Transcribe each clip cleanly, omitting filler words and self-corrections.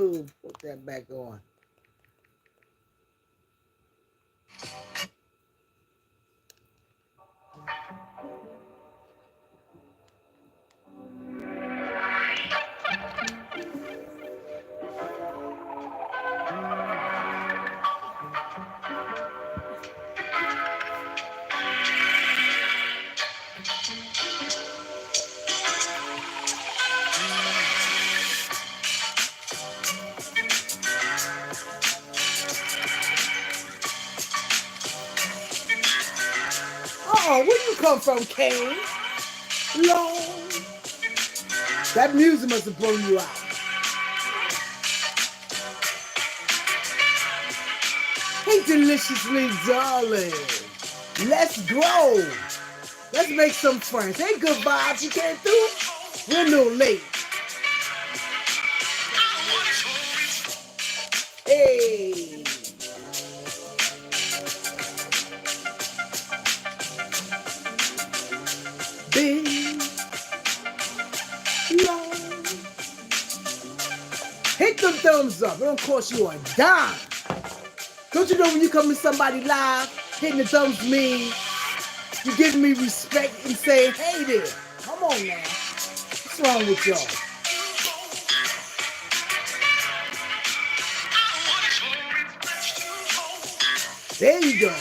Oh, put that back on. Oh, where you come from, Kane? Lord. That music must have blown you out. Hey, deliciously darling. Let's grow. Let's make some friends. Hey, good vibes. You came through? We're a little late. Hey. Big. Long. Hit them thumbs up. It don't cost you a dime. Don't you know when you come to somebody live, hitting the thumbs mean you giving me respect and saying, hey there. Come on now. What's wrong with y'all? There you go.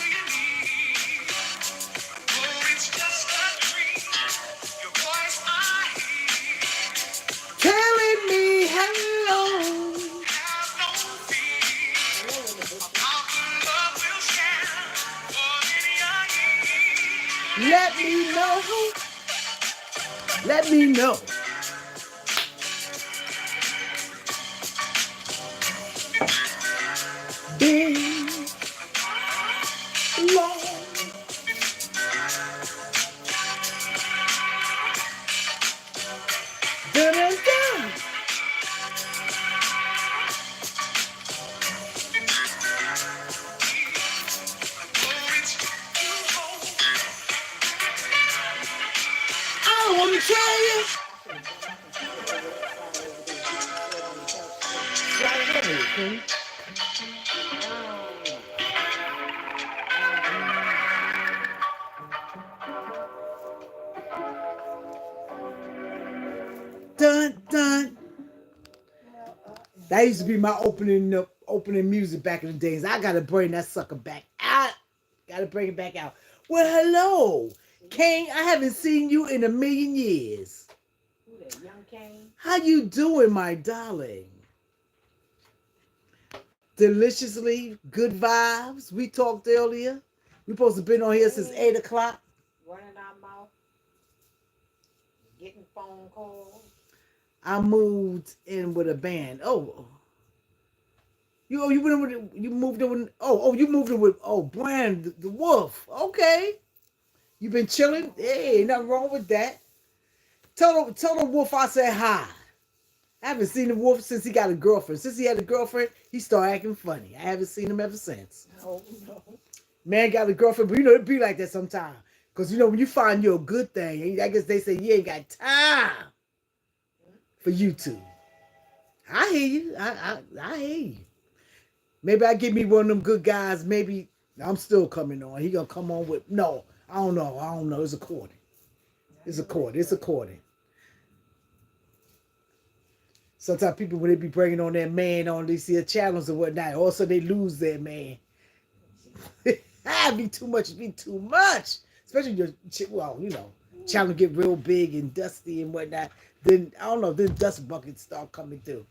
Telling me hello. Let me know. Let me know. Big, long. Dun, dun, dun. I want to tell you. Dun, dun. That used to be my opening music back in the days. I gotta bring that sucker back out. Gotta bring it back out. Well, hello, King. I haven't seen you in a million years. Who that, young Kane? How you doing, my darling? Deliciously good vibes. We talked earlier. We supposed to have been on here since 8 o'clock. Running our mouth. Getting phone calls. I moved in with a band. Oh, you went in with you moved in with you moved in with Brand the Wolf. Okay, you been chilling. Hey, ain't nothing wrong with that. Tell the Wolf I said hi. I haven't seen the Wolf since he got a girlfriend. Since he had a girlfriend, he started acting funny. I haven't seen him ever since. No. Man got a girlfriend, but you know it be like that sometimes. Cause you know when you find you a good thing, I guess they say you ain't got time for you two. I hear you. I hear you. Maybe I get me one of them good guys. Maybe I'm still coming on. He gonna come on with no. I don't know. I don't know. It's according. It's according. It's according. Sometimes people when they be bringing on their man on these here channels and whatnot, also they lose their man. Be too much. Be too much. Especially your channel get real big and dusty and whatnot. Then I don't know. Then dust buckets start coming through.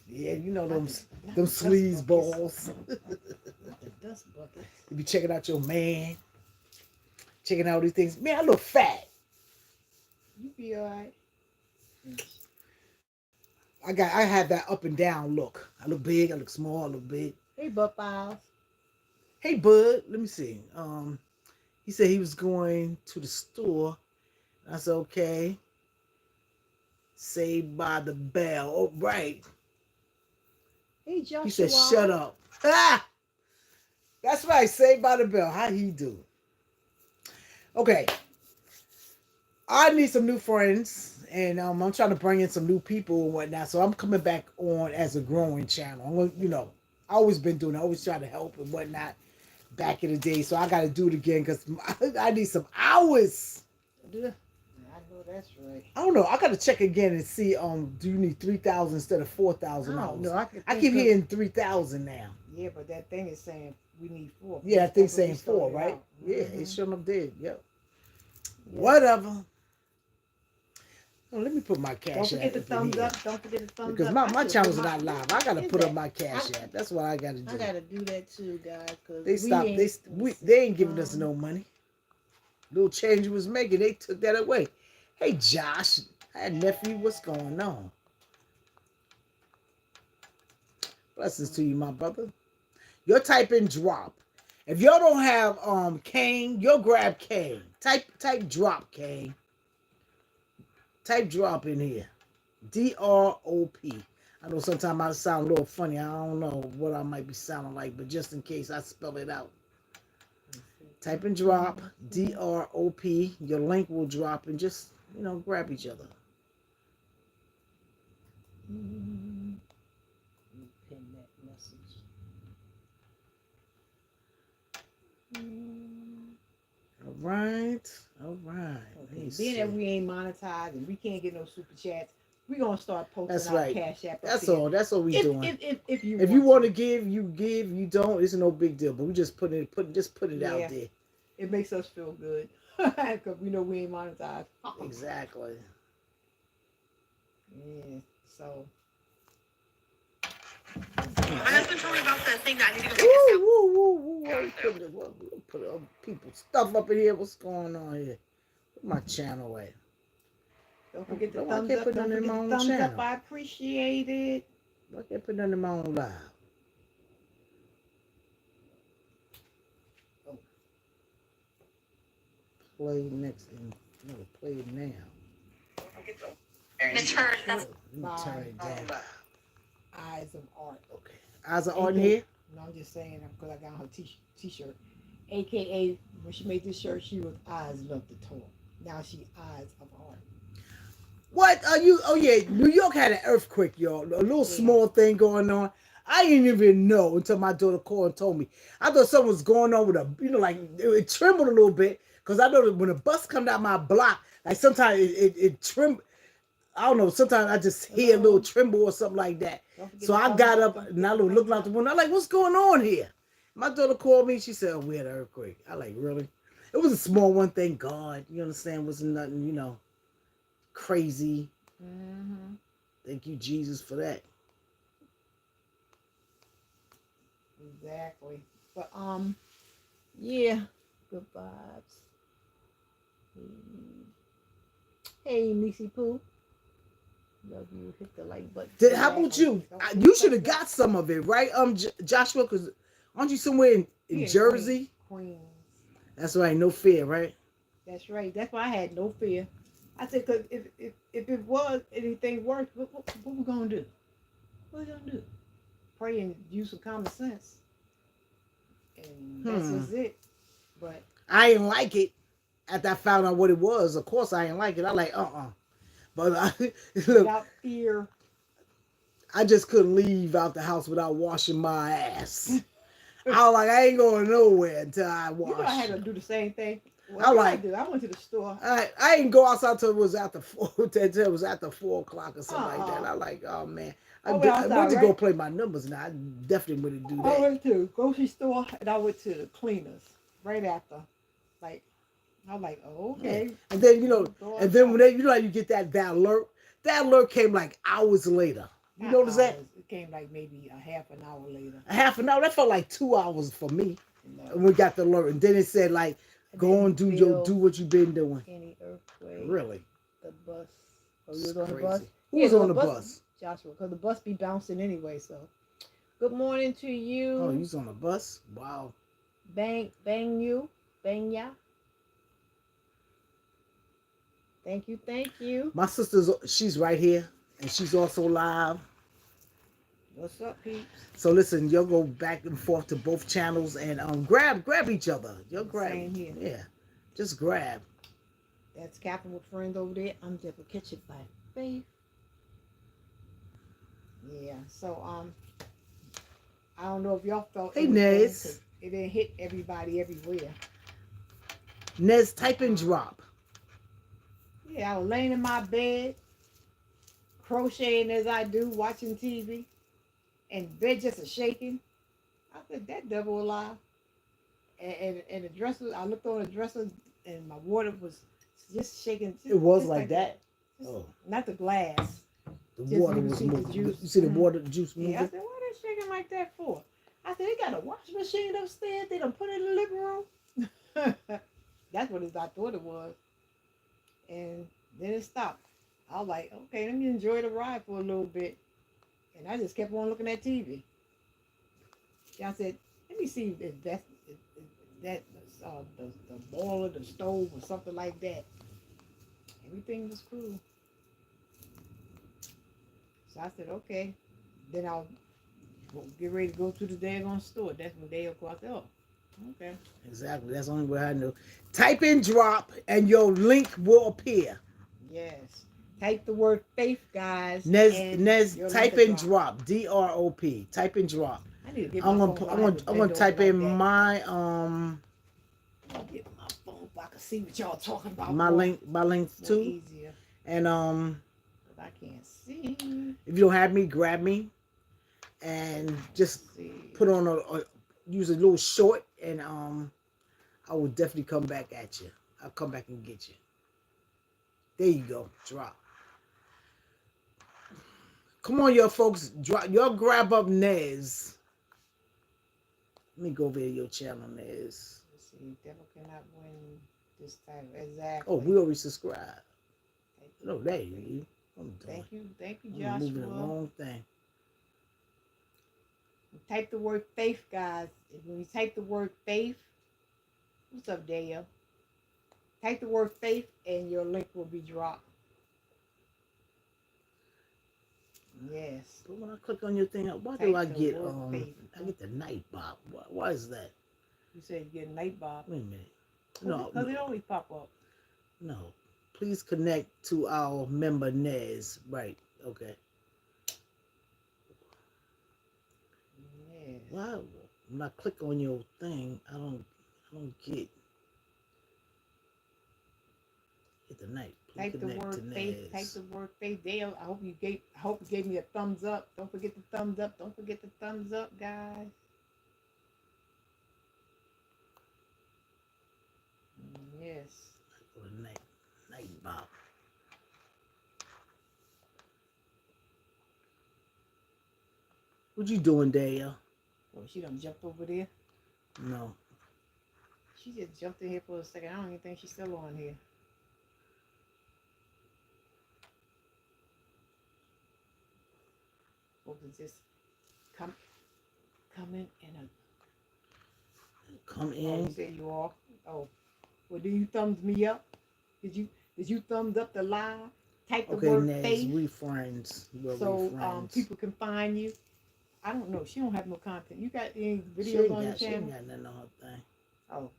Yeah, you know them sleaze balls. You be checking out your man, checking out these things. Man, I look fat. You be alright. I have that up and down look. I look big. I look small. I look big. Hey, Butt Files. Hey, bud. Let me see. He said he was going to the store. I said okay. Saved by the Bell. Oh, right. Hey, Joshua. He said, shut up. Ah! That's right. Saved by the Bell. How he do? Okay. I need some new friends. and I'm trying to bring in some new people and whatnot. So I'm coming back on as a growing channel. I'm gonna, I always been doing. I always try to help and whatnot back in the day. So I got to do it again because I need some hours. I know that's right. I don't know. I got to check again and see. Do you need 3,000 instead of 4,000 I hours? don't know. I keep hearing 3,000 now. Yeah, but that thing is saying we need 4. Yeah, I think That's what we saying 4, started right? out. Yeah, it sure enough did. Yep. Yeah. Whatever. Oh, let me put my Don't cash forget app the up in thumbs here. up. Don't forget the thumbs Because up. my channels are not live. I gotta Is put up that- my cash app. That's what I gotta do. I gotta do that too, guys. Cause They stopped. They ain't giving us no money. Little change we was making, they took that away. Hey Josh, hey nephew, what's going on? Blessings to you, my brother. You'll type in drop. If y'all don't have Kane, you'll grab Kane. Type drop, Kane. Type drop in here. DROP. I know sometimes I sound a little funny. I don't know what I might be sounding like, but just in case I spell it out. Type in drop, DROP. Your link will drop and just, grab each other. Pin that message. All right. Okay. Being that we ain't monetized and we can't get no super chats, we're gonna start posting That's our right. cash app. That's all. That's what we doing. If you want to give, you give. You don't, it's no big deal. But we just put it out there. It makes us feel good because we know we ain't monetized. Exactly. Yeah. So. My husband told me about the thing that I need to go get this out. Put people's stuff up in here. What's going on here? Where's my channel at? Don't forget the No, I thumbs can't up. put Don't none in forget my the own thumbs up. channel. I appreciate it. I can't put none in my own live. Oh. Play next and no, play it now. Miss Heard, that's Let me turn it down. Eyes of Art. Okay. Eyes are on here. No, I'm just saying because I got her t-shirt. AKA, when she made this shirt, she was Eyes Love the Tour. Now she Eyes of Art. What are you? Oh yeah, New York had an earthquake, y'all. A little small thing going on. I didn't even know until my daughter called and told me. I thought something was going on with like it trembled a little bit because I know that when a bus come down my block, like sometimes it tremble. I don't know. Sometimes I just hear a little tremble or something like that. So I got up and I looked out the window. I'm like, what's going on here? My daughter called me. She said, oh, we had an earthquake. I like, really? It was a small one, thank God. You understand? It wasn't nothing, crazy. Mm-hmm. Thank you, Jesus, for that. Exactly. But yeah, good vibes. Hey, Missy Pooh. Love you. Hit the like button. How about you? You should have got some of it, right? Joshua, because aren't you somewhere in Jersey? Queens. That's right. No fear, right? That's right. That's why I had no fear. I said, because if it was anything worse, what we gonna do? What we gonna do? Pray and use some common sense, and that's just it. But I didn't like it. After I found out what it was, of course I didn't like it. I like But look, without fear, I just couldn't leave out the house without washing my ass. I was like, I ain't going nowhere until I wash. You know, I had to do the same thing. What I did like. I do? I went to the store. I didn't go outside till it was after 4. Till it was after 4 o'clock or something like that. I like, oh man, I went to go play my numbers now. I definitely wouldn't do that. I went to the grocery store and I went to the cleaners right after. Like, I'm like, oh, okay. Yeah. And then when you get that alert. That alert came like hours later. You notice that? It came like maybe a half an hour later. A half an hour? That felt like 2 hours for me. No. And we got the alert, and then it said like, go and do what you've been doing. Any earthquake? Really? The bus. Oh, you was on the bus? Who was on the bus? Joshua, because the bus be bouncing anyway. So, good morning to you. Oh, he's on the bus. Wow. Bang ya. Thank you. My she's right here, and she's also live. What's up, peeps? So listen, you'll go back and forth to both channels and grab each other. You'll grab. Same here. Yeah, just grab. That's Captain with Friends over there. I'm Deborah Catch It by Faith. Yeah. So I don't know if y'all felt Hey, anything because Nez. it didn't hit everybody everywhere. Nez, But type and drop. yeah, I was laying in my bed, crocheting as I do, watching TV, and bed just a shaking. I said, that devil alive. And the dresser, I looked on the dresser, and my water was just shaking. It was just like that. Just, Oh, not the glass. the Just water you can was see the moving. juice. You see the Mhm. water, the juice Yeah, I moving? said, why are they shaking like that for? I said, they got a washing machine upstairs. They done put it in the living room. That's what I thought it was. And then it stopped. I was like, okay, let me enjoy the ride for a little bit. And I just kept on looking at TV. I said, let me see if that the boiler, the stove, or something like that. Everything was cool. So I said, okay. Then I'll get ready to go to the daggone store. That's when they'll go out there. Oh, okay. Exactly. That's the only way I know. Type and drop, and your link will appear. Yes. Type the word faith, guys, and Nez, your link type will and drop. drop. DROP. Type and drop. I need to get I'm my gonna phone put, so I have to I'm gonna bend over type like in that. my I'll get my phone so I can see what y'all talking about my more, link more too. easier. And But I can't see. if you don't have me, grab me and just See. put on use a little short, and I will definitely come back at you. I'll come back and get you. There you go. Drop. Come on, y'all folks. Drop. Y'all grab up Nez. Let me go over to your channel, Nez. Let's see. Devil cannot win this time. Exactly. Oh, we already subscribed. No, there you. I'm doing. Thank you, I'm moving the Joshua. wrong thing. Type the word faith, guys. When you type the word faith, what's up, Dale? Type the word faith, and your link will be dropped. Yes. But when I click on your thing, why do Type I the get word faith. I get the night bob? Why is that? You said you get a night bob. Wait a minute. Because it always pop up. No. Please connect to our member Nez. Right. Okay. Yes. Why when I click on your thing, I don't get the night. Please Type the connect word to faith. Type Nez. the word faith. Dale, I hope you gave me a thumbs up. Don't forget the thumbs up. Don't forget the thumbs up, guys. Yes. Or night bob. What you doing, Dale? Oh, she done jumped over there. No. She just jumped in here for a second. I don't even think she's still on here. Folks are just coming in a. Come Oh, you in. said you all. Oh, well, do you thumbs me up? Did you thumbs up the live? Type the Okay, word Nez, faith we friends. We're so friends. people can find you. I don't know. She don't have no content. You got any She videos ain't on your got, she channel? ain't got nothing on her thing. Oh,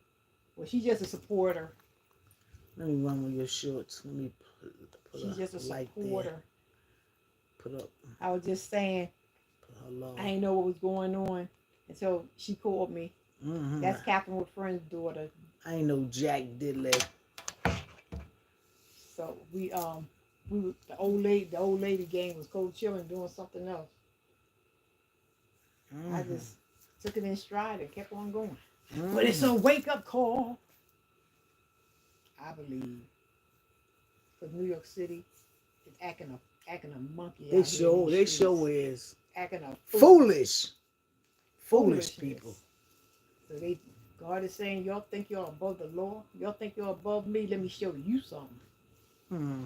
well, she's just a supporter. Let me run with your shorts. Let me put She's just a light supporter. there. Put up. I was just saying, Put her low. I didn't know what was going on until she called me. Mm-hmm. That's Catherine with Friend's daughter. I ain't no Jack Diddley. So we were, the old lady gang was cold chilling doing something else. Mm-hmm. I just took it in stride and kept on going. Mm-hmm. But it's a wake up call, I believe. Because New York City is acting a monkey. They show is acting a foolish people. So God is saying, y'all think you're above the law? Y'all think you're above me? Let me show you something. Hmm.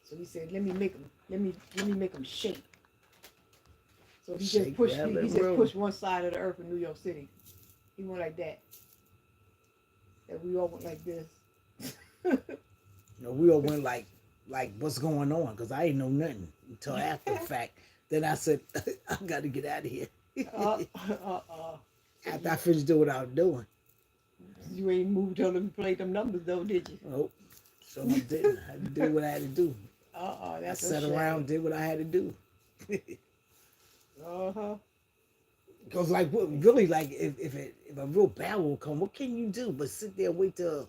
So he said, let me make them shake. So he Shake, just pushed rattle, he and just roll. pushed one side of the earth in New York City. He went like that. And we all went like this. You know, we all went like what's going on? Because I ain't know nothing until after the fact. Then I said, I got to get out of here. After I finished doing what I was doing. You ain't moved till them played them numbers though, did you? Nope. So I didn't. I had to do what I had to do. I That's sat a shame. around, did what I had to do. Uh-huh. Because like, what, really, like, if a real bad will come, what can you do but sit there and wait till?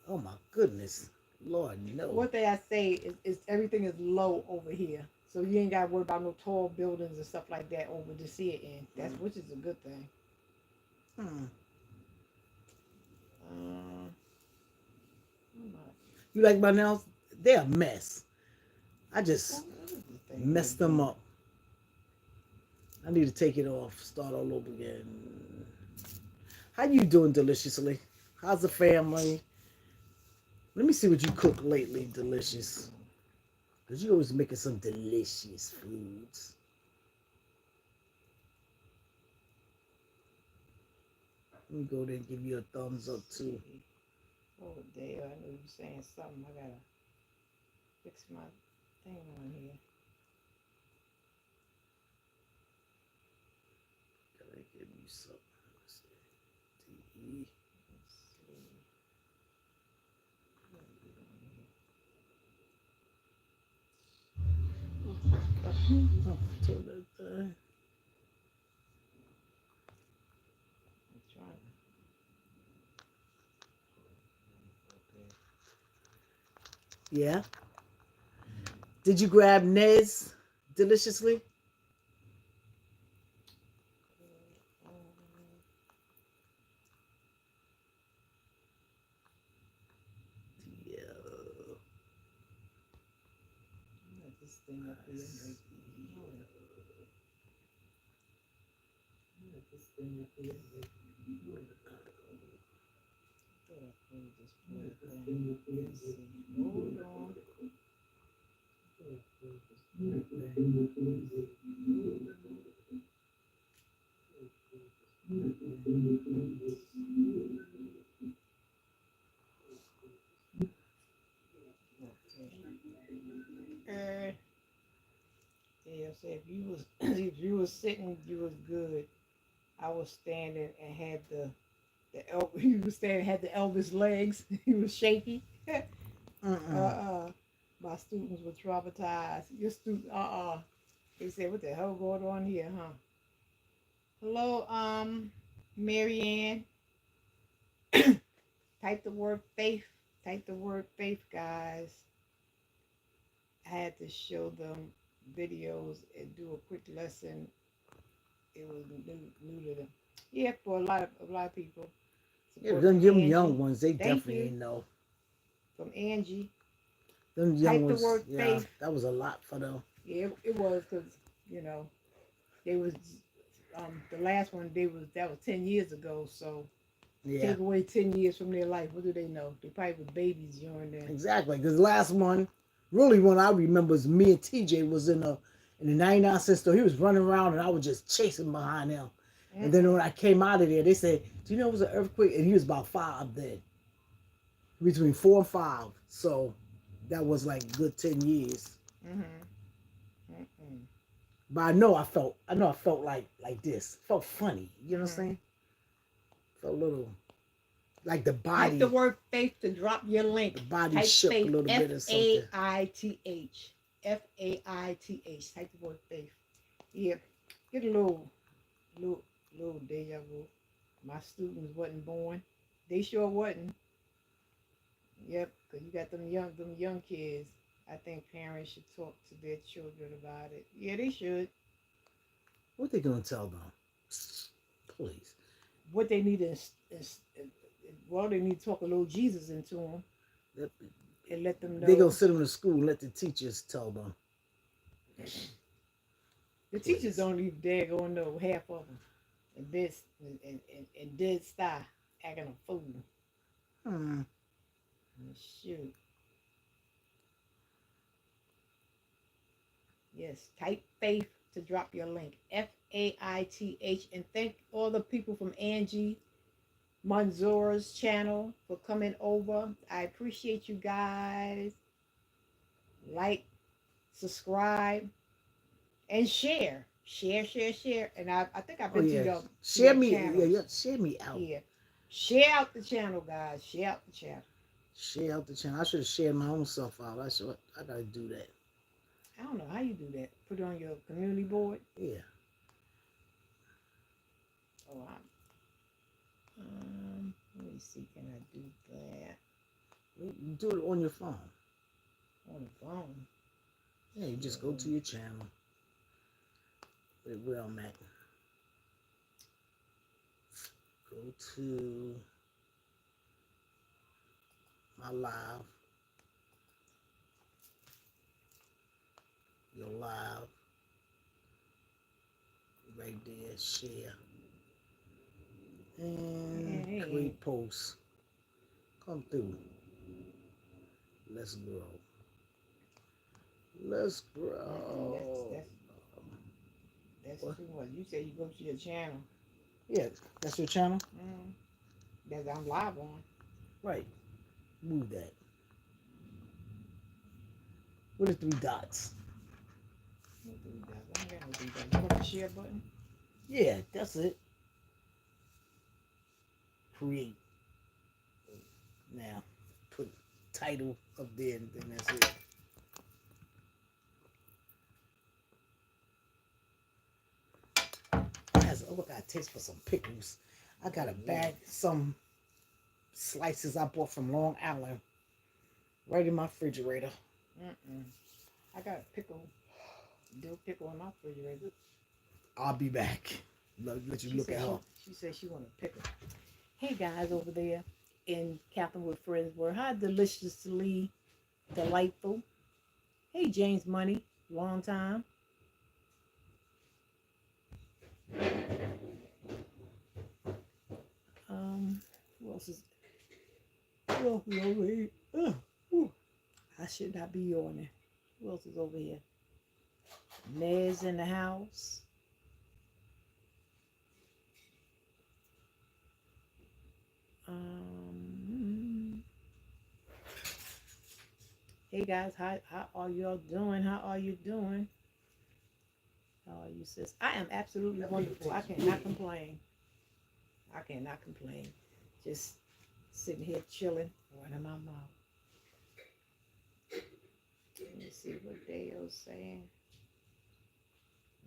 Oh my goodness, Lord, no. One thing I say is everything is low over here. So you ain't got to worry about no tall buildings and stuff like that over to see it in. That's which is a good thing. Hmm. Um, You like my nails? They're a mess. I just messed them up. I need to take it off, start all over again. How you doing, Deliciously? How's the family? Let me see what you cooked lately, Delicious. Because you always making some delicious foods. Let me go there and give you a thumbs up, too. Oh, Dale, I knew you were saying something. I gotta fix my thing on here. Gotta give you some. Let's see. DE. Let's see. Oh, turn that thing. I'm trying. Yeah. Did you grab Nez Deliciously? Yeah. Let this thing up here. Let this thing up here. Let's see. Hold on. Okay. Yeah, so if you was if you was sitting, you was good. I was standing and had he was standing had the Elvis legs. He was shaky. My students were traumatized. Your student, They said, "What the hell going on here, huh?" Hello, Marianne. Type the word faith. Type the word faith, guys. I had to show them videos and do a quick lesson. It was new to them. Yeah, for a lot of people. Yeah, Support them from Angie. young ones, they Thank definitely you. ain't know. From Angie. Them young Type the ones, word yeah, faith. that was a lot for them. Yeah, it was because they was the last one that was 10 years ago. So Yeah, take away 10 years from their life. What do they know? They probably were babies during then. exactly. Because the last one, really one I remember is me and TJ was in the 99 cent store. He was running around and I was just chasing behind him. And then when I came out of there, they said, "Do you know it was an earthquake?" And he was about 5 then, between 4 and 5. So that was like good 10 years. But I know I felt like this. Felt funny. You know what I'm saying? Felt a little like the Type the body. word faith to drop your link. The body Type shook faith, a little bit or something. Faith. Faith. Type the word faith. Yeah, get a little deja vu. My students wasn't born. They sure wasn't. Yep, because you got them young kids. I think parents should talk to their children about it. Yeah, they should. What they gonna tell them? Please. What they need is well, they need to talk a little Jesus into them and let them know. They gonna send them to school and let the teachers tell them. The teachers don't even dare go know half of them. And dead style acting a fool. Shoot. Yes, type faith to drop your link. Faith. And thank all the people from Angie Manzora's channel for coming over. I appreciate you guys. Like, subscribe, and share. Share. And I think I've been to your share me. channels. Yeah, share me out. Yeah. Share out the channel, guys. Share out the channel. Share out the channel. I should have shared my own stuff out. I gotta do that. I don't know how you do that. Put it on your community board. Yeah. Oh, let me see. Can I do that You do it on your phone. on the phone? Yeah, you just go to your channel. Where I'm at. Go to my live. Your live. Right there. Share. And Hey. create posts. Come through. Let's grow. Let's grow. That's too much. You said you go to your channel. Yeah, that's your channel? That I'm live on. Right. Move that. What are 3 dots? I don't got no 3 dots. You want the share button? Yeah, that's it. Create. Now, put title up there and then that's it. I got a taste for some pickles. I got a bag, some slices I bought from Long Island, right in my refrigerator. I got a dill pickle in my refrigerator. I'll be back. Let you look at her. She said she wanted a pickle. Hey guys over there in Catherine with Friendsburg. Hi, deliciously delightful. Hey, James Money. Long time. Who else is over here? I should not be on it. Who else is over here? Nez in the house. Hey guys, how are y'all doing? How are you doing? How are you, sis? I am absolutely wonderful. I cannot complain. I cannot complain. Just sitting here chilling, running my mouth. Let me see what Dale's saying.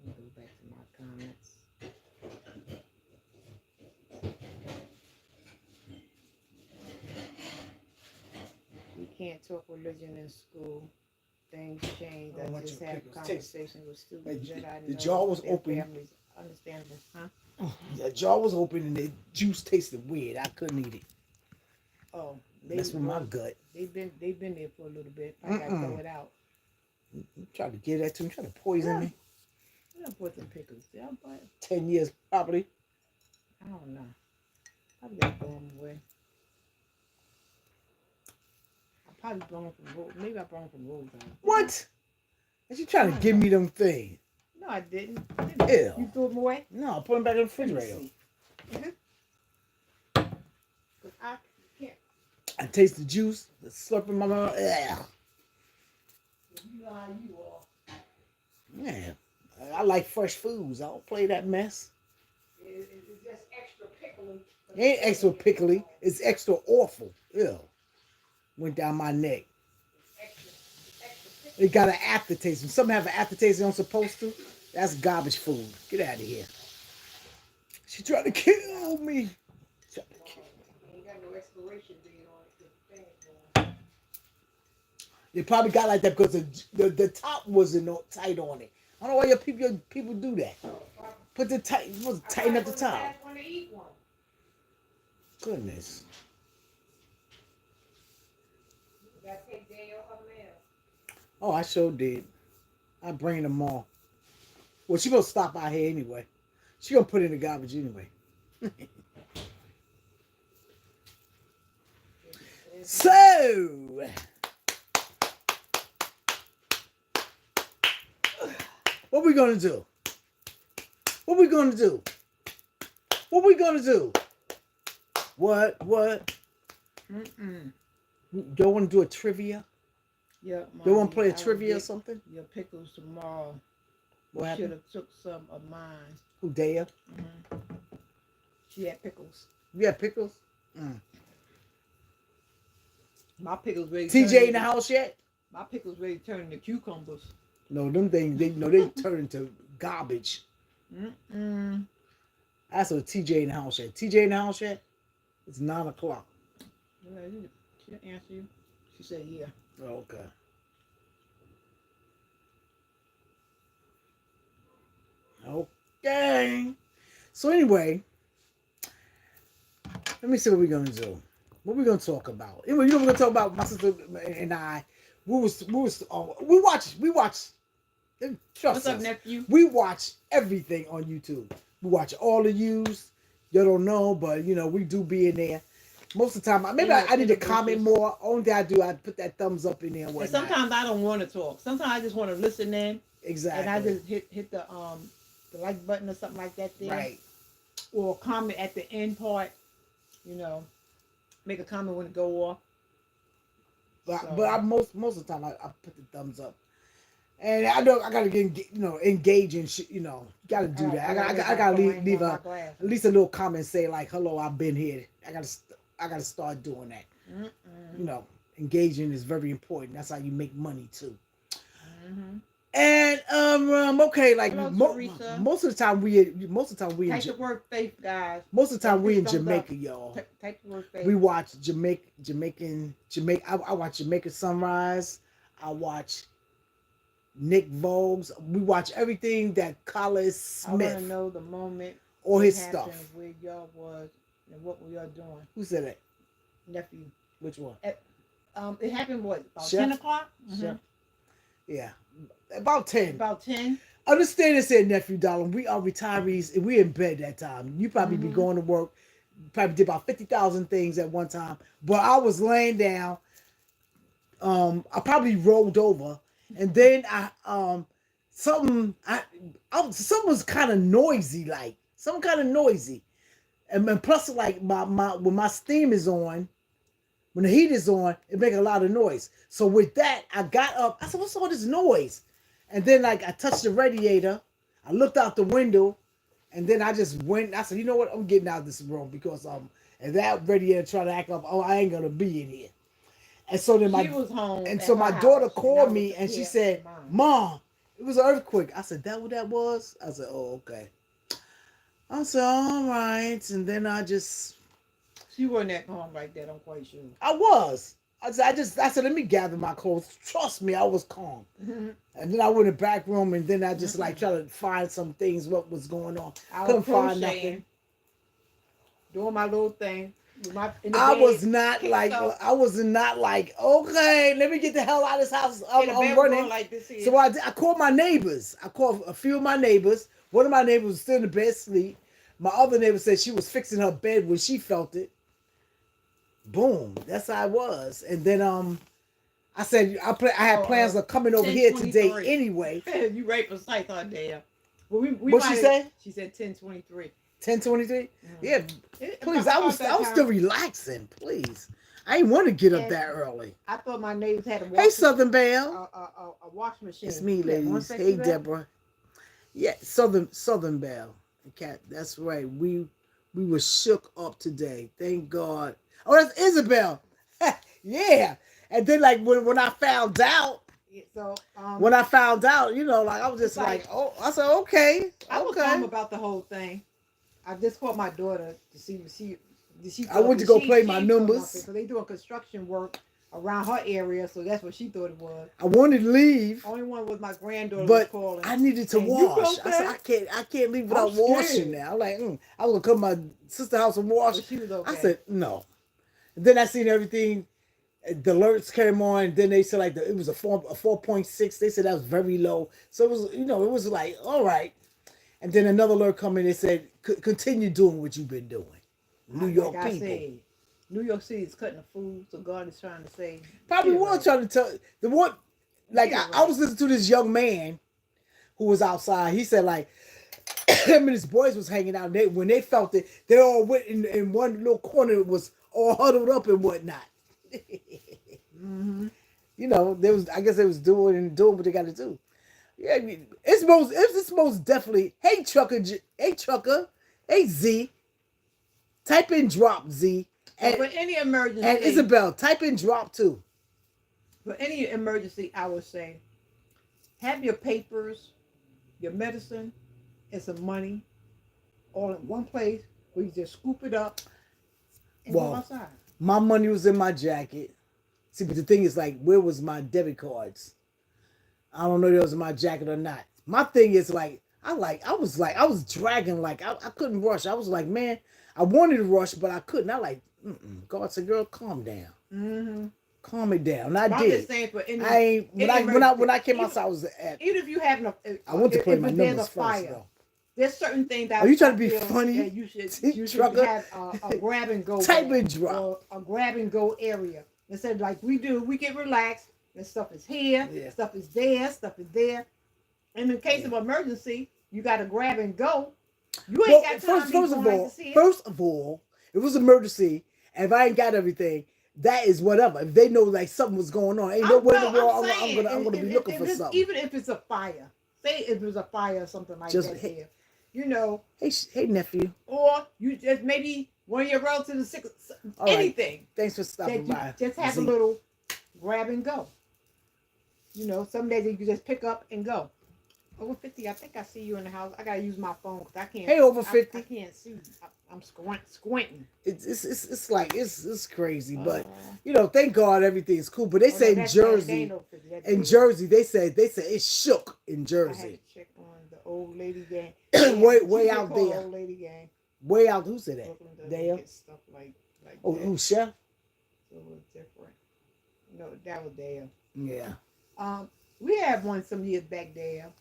Let me go back to my comments. We can't talk religion in school. Things change. I just have conversation with students that I know. The jar was open. Families, understandable, huh? The jar was open and the juice tasted weird. I couldn't eat it. Oh, that's with my gut. They've been there for a little bit. I gotta throw it out. You tried to get that to me. Try to poison me. I done put some pickles there, but 10 years probably. I don't know. Probably got thrown away. I probably brought them from Rose. Maybe I brought them from Rose. What? Are you trying to give me them things? No, I didn't. Ew. You threw them away? No, I put them back in the refrigerator. I can't. I taste the juice, the slurp in my mouth. Yeah. You know how you are. Yeah. I like fresh foods. I don't play that mess. It's just extra pickly. It ain't extra pickly. It's extra awful. Ew. Went down my neck. It got an aftertaste. When something have an aftertaste they don't supposed to, that's garbage food. Get out of here. She tried to kill me. Ain't got no expiration date on it. They probably got like that because the top wasn't tight on it. I don't know why your people do that. Put the tighten up the top. Goodness. Oh, I sure did. I bring them all. Well, she gonna stop out here anyway. She gonna put it in the garbage anyway. So, what we gonna do? What we gonna do? What we gonna do? What? Y'all wanna do a trivia? Yeah. You want to play a trivia or something? Your pickles tomorrow. What happened? Should have took some of mine. Who, Daya? She had pickles. You had pickles? My pickles ready. TJ in the house yet? My pickles ready to turn into cucumbers. No, them things they turn into garbage. Mm-mm. That's what TJ in the house yet. TJ in the house yet? It's 9:00. Yeah, she answer you. She said, yeah. Okay. Okay. So anyway, let me see what we're gonna do. What we're gonna talk about? Anyway, we're gonna talk about my sister and I. We watch. Trust What's up, us. nephew? We watch everything on YouTube. We watch all the views. You don't know, but we do be in there. Most of the time, maybe I need to comment more. Only thing I do, I put that thumbs up in there. And sometimes I don't want to talk. Sometimes I just want to listen in. Exactly. And I just hit the like button or something like that there. Right. Or comment at the end part. Make a comment when it go off. But most of the time I put the thumbs up. And I know I gotta get engage in shit. Gotta do that. I gotta leave at least a little comment, say like, "Hello, I've been here." I gotta start doing that. Mm-mm. Engaging is very important. That's how you make money too. Mm-hmm. And okay, like Hello, most of the time we type the word faith, guys. Most of the time we in Jamaica, y'all. Type the word faith. We watch Jamaican. I watch Jamaica Sunrise. I watch Nick Vogues. We watch everything that Collis Smith. I want to know the moment or his stuff. Where y'all was and what were y'all doing? Who said that? Nephew. Which one? It happened about Chef? 10 o'clock? Mm-hmm. Yeah. About 10. About 10. Understand this here, nephew, darling. We are retirees and we're in bed that time. You probably be going to work. Probably did about 50,000 things at one time. But I was laying down. I probably rolled over. And then something was kind of noisy, like some kind of noisy. And plus, like when my steam is on, when the heat is on, it makes a lot of noise. So with that, I got up. I said, "What's all this noise?" And then like I touched the radiator. I looked out the window, and then I just went. I said, "You know what? I'm getting out of this room because if that radiator trying to act up, I ain't gonna be in here." And so then she was home. And so my daughter called me and she said, "Mom, it was an earthquake." I said, "That what that was?" I said, "Oh, okay." I said, "All right." And then she wasn't at home like that, I'm quite sure. I was. I said, "Let me gather my clothes." Trust me, I was calm. Mm-hmm. And then I went in the back room and then I just like try to find some things, what was going on. Couldn't find nothing. Doing my little thing. I was not like, okay, let me get the hell out of this house. I'm running. Like this here. So I called my neighbors. I called a few of my neighbors. One of my neighbors was still in the bed asleep. My other neighbor said she was fixing her bed when she felt it. Boom. That's how I was. And then I said I had plans of coming over here today anyway. You right precise on there. Well, what she said? She said 10:23. 10:23? Yeah. Please, I was still relaxing. Please, I didn't want to get up that early. I thought my neighbors had Hey, Southern Belle. A wash machine. It's me, ladies. Hey, Deborah. Yeah, Southern Belle. Cat. That's right. We were shook up today. Thank God. Oh, that's Isabel. Yeah. And then like when I found out. So when I found out, like I was just like, oh, I said, okay. I was calm about the whole thing. I just called my daughter to see if she I went to go play my numbers. So they doing construction work around her area, so that's what she thought it was. I wanted to leave. Only one was my granddaughter was calling. I needed to wash. I said I can't leave without washing now. I'm like, I was gonna come to my sister's house and wash. But she was okay. I said no. And then I seen everything. The alerts came on. And then they said like it was a 4.6. They said that was very low. So it was it was like all right. And then another alert come in. They said continue doing what you've been doing. New York people. Said, New York City is cutting the food, so God is trying to say. Probably was trying to tell the what. Like I was listening to this young man who was outside. He said like him and his boys was hanging out. When they felt it, they all went in one little corner. It was all huddled up and whatnot. Mm-hmm. I guess they was doing what they got to do. Yeah, it's most definitely. Hey trucker, hey Z. Type in drop Z And, for any emergency, and Isabel, type in drop too. for any emergency, I would say, have your papers, your medicine, and some money all in one place where you just scoop it up and go Well, outside. my money was in my jacket. See, but the thing is, like, where was my debit cards? I don't know if it was in my jacket or not. My thing is like, I was dragging, like, I couldn't rush. I was like, man, I wanted to rush, but I couldn't. I like, God said, girl, calm down. Mm-hmm. Calm it down. And I I'm did. just saying for any, I ain't when any when I came even, outside, I was at. even if you have no, I went to play if my there's numbers a first, fire, though. there's certain things that Are you trying to I be feel funny? that you should Trucker? have a grab and go Type bag and drop. or a grab and go area. Instead, like we do, we get relaxed. And stuff is here, Yeah. stuff is there, stuff is there. And in case of emergency, you got to grab and go. You ain't got time to see it. First of all, if it was emergency, and if I ain't got everything, that is whatever. If they know like something was going on, ain't no way in the world I'm gonna be looking for something. Even if it's a fire, say if it was a fire or something like that, there, you know. Hey nephew. Or you just maybe one of your relatives is sick, All anything. Right. Thanks for stopping by. Just have a little grab and go. You know, some days you can just pick up and go. Over 50, I think I see you in the house. I gotta use my phone because I can't. Hey, over 50. I can't see. I'm squinting. It's like it's crazy, but you know, thank God everything's cool. But they say in Jersey, they said it shook in Jersey. I had to check on the old lady gang. way out there. Old lady gang. Way out. Who said that? Dale. Stuff like oh, that. Who Chef? So it was different. No, that was Dale. Yeah. We had one some years back there,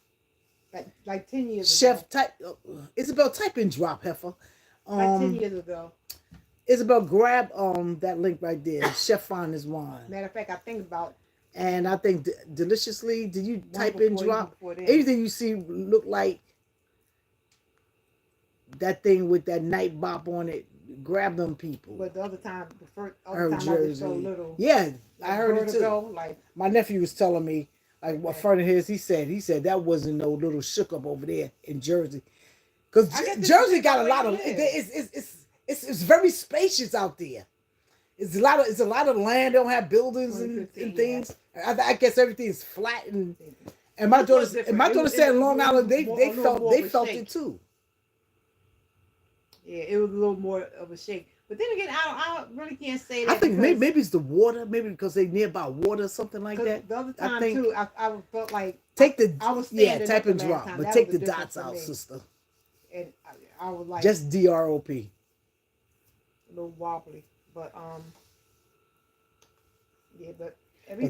like 10 years Chef, ago. type Isabel, type in drop heifer. Like 10 years ago. Isabel, grab that link right there. Chef Fine is wine. Matter of fact, I think about. And I think deliciously. Did you type in drop? Anything you see look like that thing with that night bop on it? Grab them people. But the other time, I I was so little. Yeah, like I heard it too. Like my nephew was telling me, like a friend of his, he said that wasn't no little shook up over there in Jersey, because Jersey got a lot of it's very spacious out there. It's a lot of land. They don't have buildings and things. Yeah. I guess everything's flat and my daughter said in Long Island they felt it too. Yeah, it was a little more of a shake. But then again, I really can't say that. I think maybe it's the water. Maybe because they nearby water or something like that. The other time too, I felt like take the I was type and drop, but take the dots out, sister. And I was like just DROP. A little wobbly, but yeah, but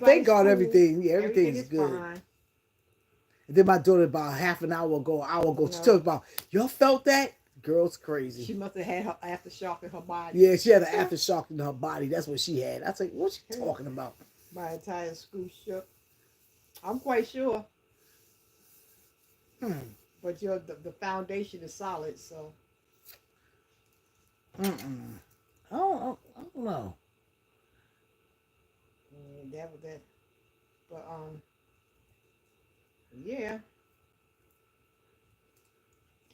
thank God cool. everything is good. Fine. And then my daughter about half an hour ago, she told me about, y'all felt that? Girl's crazy. She must have had her aftershock in her body. Yeah, she had an aftershock in her body. That's what she had. I said, what's she talking about? My entire school shook. I'm quite sure. But the foundation is solid, so. I don't know. That was that. But yeah.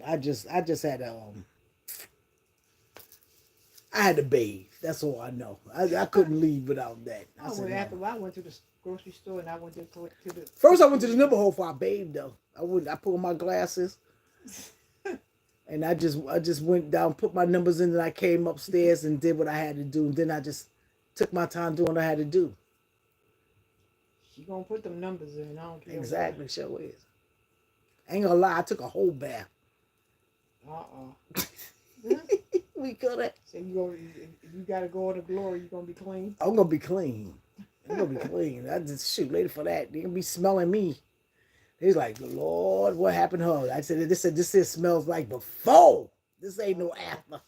I just had I had to bathe. That's all I know. I couldn't leave without that. I went to the grocery store and I went to the. First, I went to the neighborhood hole before I bathed though. I put on my glasses, and I just went down, put my numbers in, and I came upstairs and did what I had to do. And then I just took my time doing what I had to do. She gonna put them numbers in. I don't care. Exactly, sure is. I ain't gonna lie, I took a whole bath. We could have. So you gotta go on the glory. You gonna be clean. I'm gonna be clean. I just shoot later for that. They gonna be smelling me. He's like, Lord, what happened to her? I said, this smells like before. This ain't no after.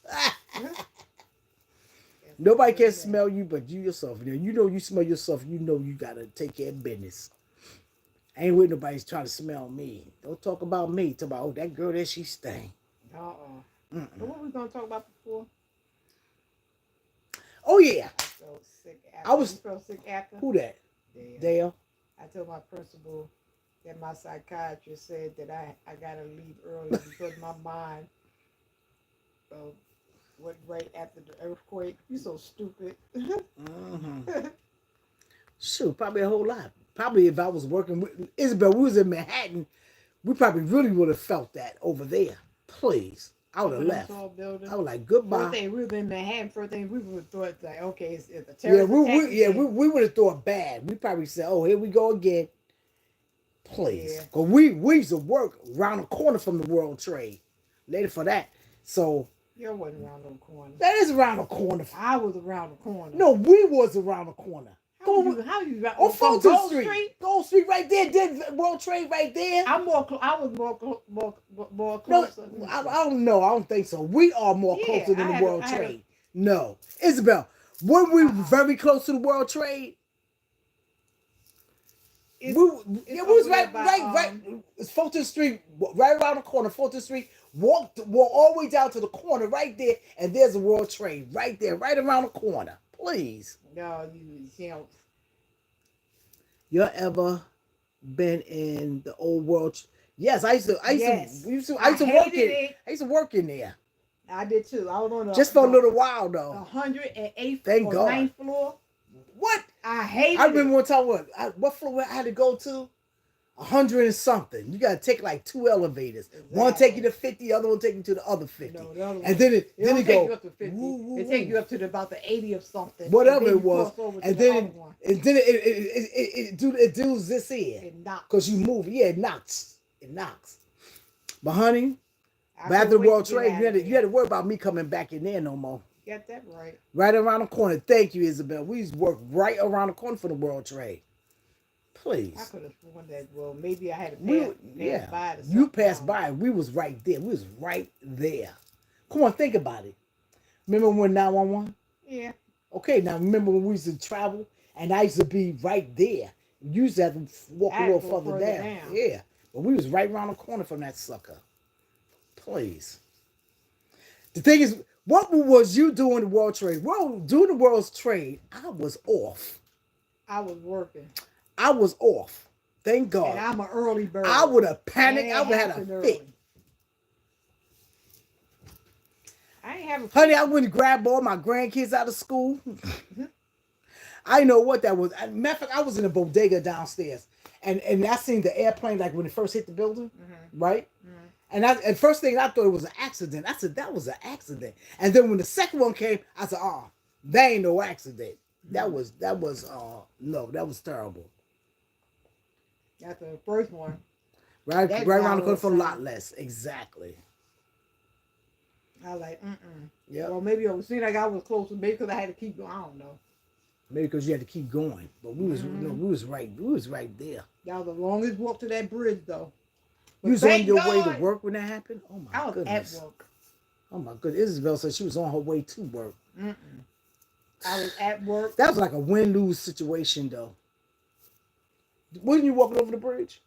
Nobody can smell you but you yourself. You know you smell yourself. You know you gotta take care of business. I ain't with nobody's trying to smell me. Don't talk about me. Talk about that girl that she stank. So what were we gonna talk about before? Oh yeah. I felt sick after. You felt sick after. Who that? Dale. I told my principal that my psychiatrist said that I gotta leave early because my mind went right after the earthquake. You so stupid. Mm-hmm. Shoot, probably a whole lot. Probably if I was working with Isabel, we was in Manhattan, we probably really would have felt that over there. Please. I would have left. Tall building. I was like, First goodbye. thing we were in Manhattan. First thing we would have thought like, okay, it's a Yeah, terrorist attack. we would have thought bad. We probably said, oh, here we go again. Please. Yeah. Because we used to work around the corner from the World Trade. Later for that. So You wasn't around the corner. that is around the corner. I was around the corner. No, we was around the corner. How you On from Fulton Gold Street. Gold Street right there. Did World Trade right there. I was more No, closer. I don't know. I don't think so. We are more Yeah, closer than I the had a- World I had a- Trade. No. Isabel, were we Uh-uh. very close to the World Trade? It's- we it's was over there right, by, right. It's Fulton Street, right around the corner. Fulton Street. Walk all the way down to the corner right there, and there's a World Trade right there, right around the corner. Please. No, you know. You ever been in the old World? Yes, I used to Yes. I used to I work in. hated it. I used to work in there I did too. I was on the just for a little while though. 108th Thank or God. 9th floor. What? I hated I remember it. one time what floor I had to go to? 100 and something. You gotta take like 2 elevators. One take you to 50, the other one take you to the other 50. No, the other And one- then it don't take go you up to 50. woo, woo, It take woo. you up to about the 80 of something. Whatever and then it you was. cross over to And the then other it, one. and then it does this here. It knocked. Cause you move. Yeah, it knocks. It knocks. But honey, I but after the couldn't wait World to get Trade, out you of had to there. worry about me coming back in there no more. Got that right. Right around the corner. Thank you, Isabel. We used to work right around the corner for the World Trade. I Please. could have sworn that. Well, maybe I had to We, pass yeah. by. To You passed something. by. We was right there. We was right there. Come on, think about it. Remember when 911? Yeah. Okay, now remember when we used to travel and I used to be right there. You used to have to walk I a had to little go further further down. down. Yeah. But we was right around the corner from that sucker. Please. The thing is, what was you doing the World Trade? Well, doing the World Trade, I was off. I was working. I was off. Thank God. And I'm an early bird. I would have panicked. And I it would have had happened a early. fit. I ain't have a Honey, I went and grabbed all my grandkids out of school. I know what that was. Matter of fact, I was in a bodega downstairs. And I seen the airplane like when it first hit the building, right? And first thing I thought it was an accident. I said, that was an accident. And then when the second one came, I said, oh, that ain't no accident. That was no, that was terrible. After the first one. Right, That right around the corner dollar for a lot sign. less. Exactly. I was like, Yeah. Well, maybe it seemed like I was closer, maybe because I had to keep going. I don't know. Maybe because you had to keep going. But we was no, we was right there. That was the longest walk to that bridge, though. But You was on thank your way God to work when that happened? Oh my I was goodness. at work. Oh my goodness. Isabel said she was on her way to work. I was at work. That was like a win-lose situation though. Wasn't you walking over the bridge?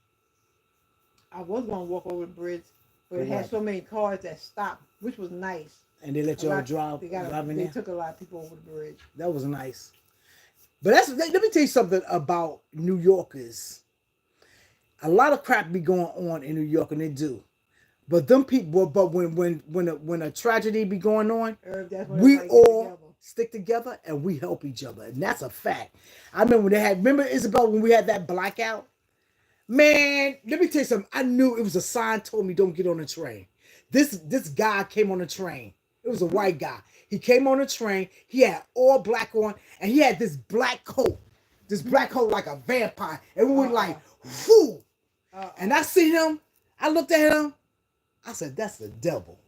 I was going to walk over the bridge, but But it had what? so many cars that stopped, which was nice. And they let A y'all lot- drive in They there? took a lot of people over the bridge. That was nice. But let me tell you something about New Yorkers. A lot of crap be going on in New York, and they do. But them people, but when a tragedy be going on, That's when we everybody get all together. stick together and we help each other, and that's a fact. I remember remember Isabel when we had that blackout. Man, let me tell you something. I knew it was a sign told me don't get on the train. This guy came on the train. It was a white guy. He came on the train. He had all black on, and he had this black coat. This black coat like a vampire. And we were like, whoo. And I see him. I looked at him. I said, that's the devil.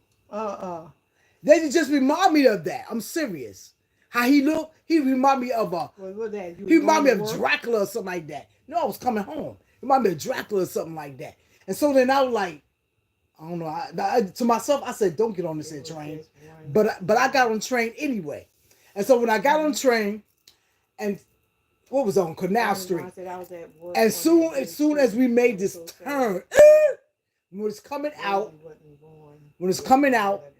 They just remind me of that. I'm serious. How he looked, he remind me of What that? he remind me of Dracula or something like that. No, I was coming home. He remind me of Dracula or something like that. And so then I was like, I don't know. To myself, I said, don't get on this train. But I got on the train anyway. And so when I got on the train, and what was on Canal Street, as soon as we made this turn, when it's coming out,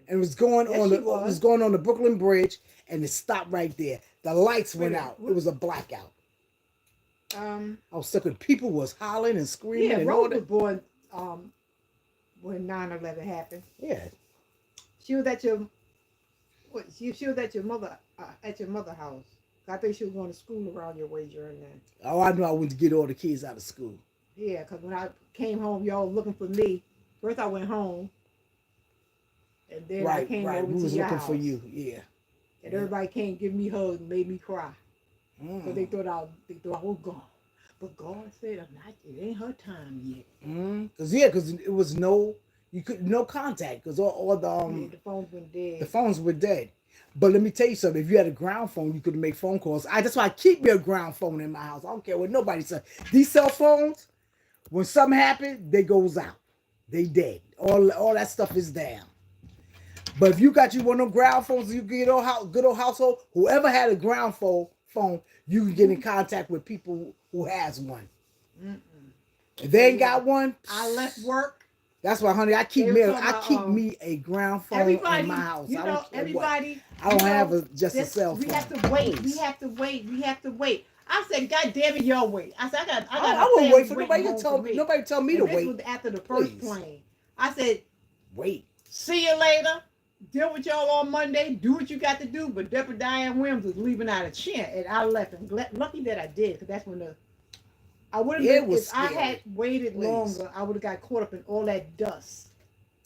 and it was going Yes, on she was. it was going on the Brooklyn Bridge, and it stopped right there. The lights went out. It was a blackout. I was stuck with people was hollering and screaming Yeah, and all Rose was that. born when 9/11 happened. Yeah, She was at your She was at your mother house. I think she was going to school around your way during that. Oh, I know I went to get all the kids out of school. Yeah, because when I came home, y'all looking for me. First I went home, and then I came over We to was your looking house. for you. Yeah. And everybody came give me hugs and made me cry. Mm. Because they thought I was gone. But God said, it ain't her time yet. Because it was no contact because all The phone's been dead. the phones were dead. But let me tell you something. If you had a ground phone, you could make phone calls. That's why I keep me a ground phone in my house. I don't care what nobody says. These cell phones, when something happens, they goes out. They dead. All that stuff is down. But if you got you one of them ground phones, you get good old household. Whoever had a ground phone, you can get in contact with people who has one. If they ain't got one, I left work. That's why, honey, I keep me a ground phone in my house. Everybody. I don't have just a cell phone. We have to wait. Please. We have to wait. I said, God damn it, y'all wait. I said, I won't wait for nobody to tell me. Nobody tell me to wait. This was after the first plane. I said, wait. See you later. Deal with y'all on Monday. Do what you got to do. But Deborah Diane Williams was leaving out of chin, and I left. And lucky that I did, because that's when I would have been. If I had waited longer, I would have got caught up in all that dust.